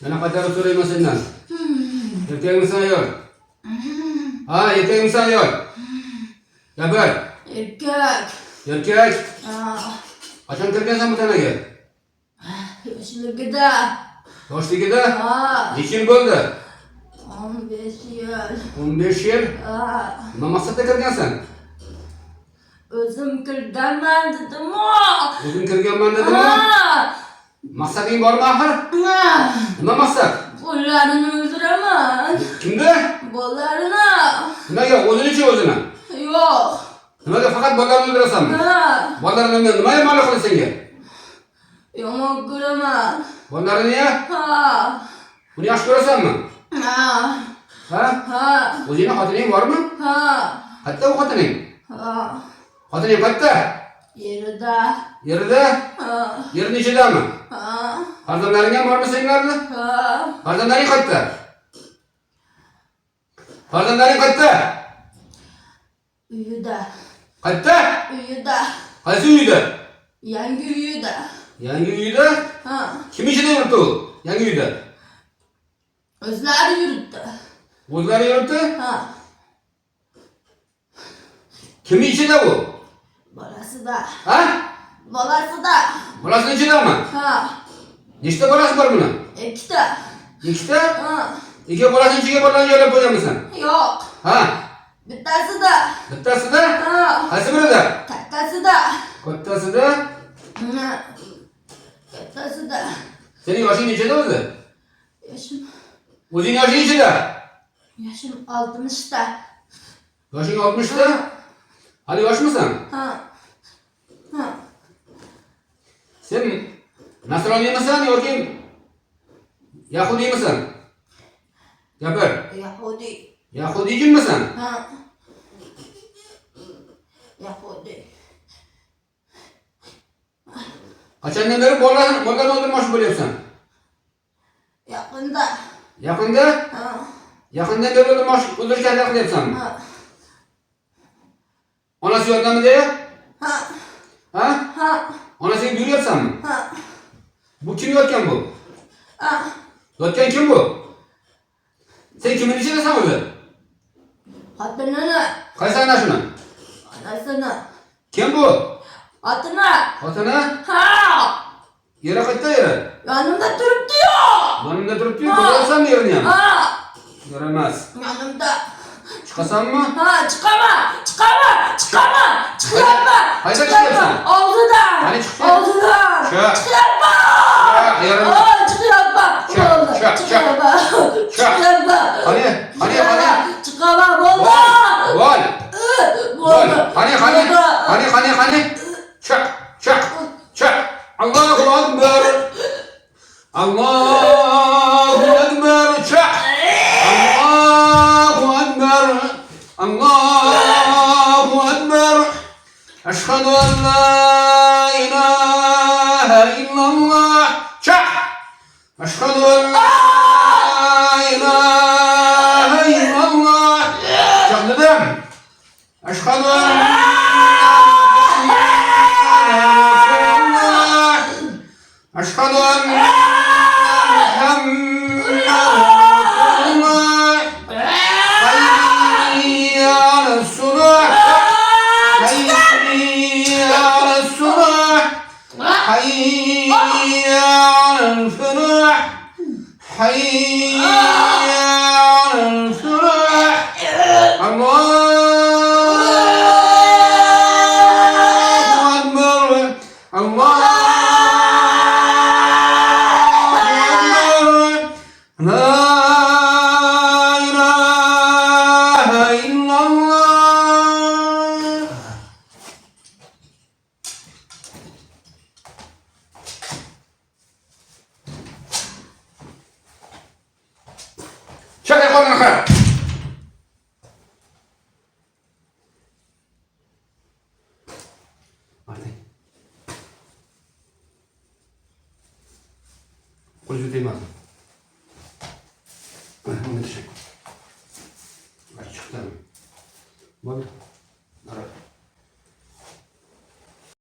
Yana qaytarib so'rayman sendan. Erkakmisan ayol? Ha, erkakmisan ayol? Gapir. Erkak. Erkak. Ha, Qachon kirgansan bu tanaga? yoshligida. Yoshligida? Ha, Necha yil bo'ldi? 15 yil. 15 yil. Ha, Nima maqsadda kirgansan? o'zim kirganman dedim-ku. O'zing kirganman dedimi? Ha, Maqsading bormi axir? ha. Nima maqsad? Bolalarini o'ldiraman. Kimni? Bolalarini. Nimaga? O'zini-chi o'zini? Yo'q. Nimaga faqat bolalarni o'ldirasanmi? Ha, Bolalarni nima yomonlik qildi senga? yomon ko'raman. Bolalarini-ya? Ha, Buni yaxshi ko'rasanmi? ha, Ha? ha, O'zingning xotining bormi? ha, Qayerda u xotining? ha. Xotining qayerda? Yerida. Yerida? Ha, Yerning ichidami? ha, Farzandlaring ham bormi senlarni? ha. Farzandlaring qayerda? Farzandlaring qayerda? Uyida. Qayerda? Uyida. Qaysi uyda? Yangi uyida. Yangi uyda? Ha, Kim ichida yuribdi u? Yangi uyda. o'zlari yuribdi. O'zlari yuribdi? Ha, Kim ichida u? bolasida. Ha? Bolasida. Bolasini ichidami? Ha, Nechta bolasi bor buni? ikkita. Ikkita? Ha, Ikki bolasini ichiga bolalarni joylab qo'yganmisan? yo'q. Ha? Bittasida. Bittasida? Ha, Qaysi birida? kattasida. Kattasida? Ha, kattasida. Sening yoshing nechada o'zi? Yoshim, O'zing yoshing nechada? yoshim 60da. Yoshing 60da? Hali yoshmisan? Ha, ha. Sen nasroniymisan yoki yahudiymisan? Gapir. Yahudi. Yahudiymisan? Ha. Yahudi. Qachondan beri bolalarni o'ldirmoqchi bo'lyapsan? Yaqinda. Yaqinda? Ha, Yaqindan beri o'ldirishga harakat qilyapsanmi? ha, Onasi yordamida? ha, Ha? ha, Onasiga buyuryapsanmi? ha, Bu kim yotgan bu? ha. Yotgan kim bu? Sen kimning ichidasan o'zi? Xotinini, Qaysi ana shuni? onasini, Kim bu? xotini. Xotini? Ha, Yeri qayerda yeri? yonimda turibdi-yu. Yonimda turibdi, ko'ryapsanmi yerini ham? Ha, Yaramas. yonimda. Chiqasanmi? Ha, chiqaman, chiqaman, chiqaman, chiqyapman. Qayda chiqyapsan? Og'zidan. Qani chiqyapsan? Og'zidan. Chiq. Chiqyapman. Yaramas. Ha, chiqyapman. Chiq, Bo'ldi, chiq, chiq. chiqyapman. Chiq. Chiqyapman. Qani? Chiqaman, bo'ldi. Vol. Vol. Bo'ldi. Qani? Chiq. Chiq. Allohu akbar. Allohu akbar. Chiq. Allohu akbar. Allohu akbar. Ashhadu an la ilaha illallah. Chiq. Ashhadu an la ilaha illallah. Chiq dedim. Ashhadu an la أشهد أن محمدا رسول الله حي على الصلاة حي على الصلاة حي على الفلاح حي على الفلاح الله أكبر الله لا إله إلا الله. شغل قولنا خير. قول جدي ماذا؟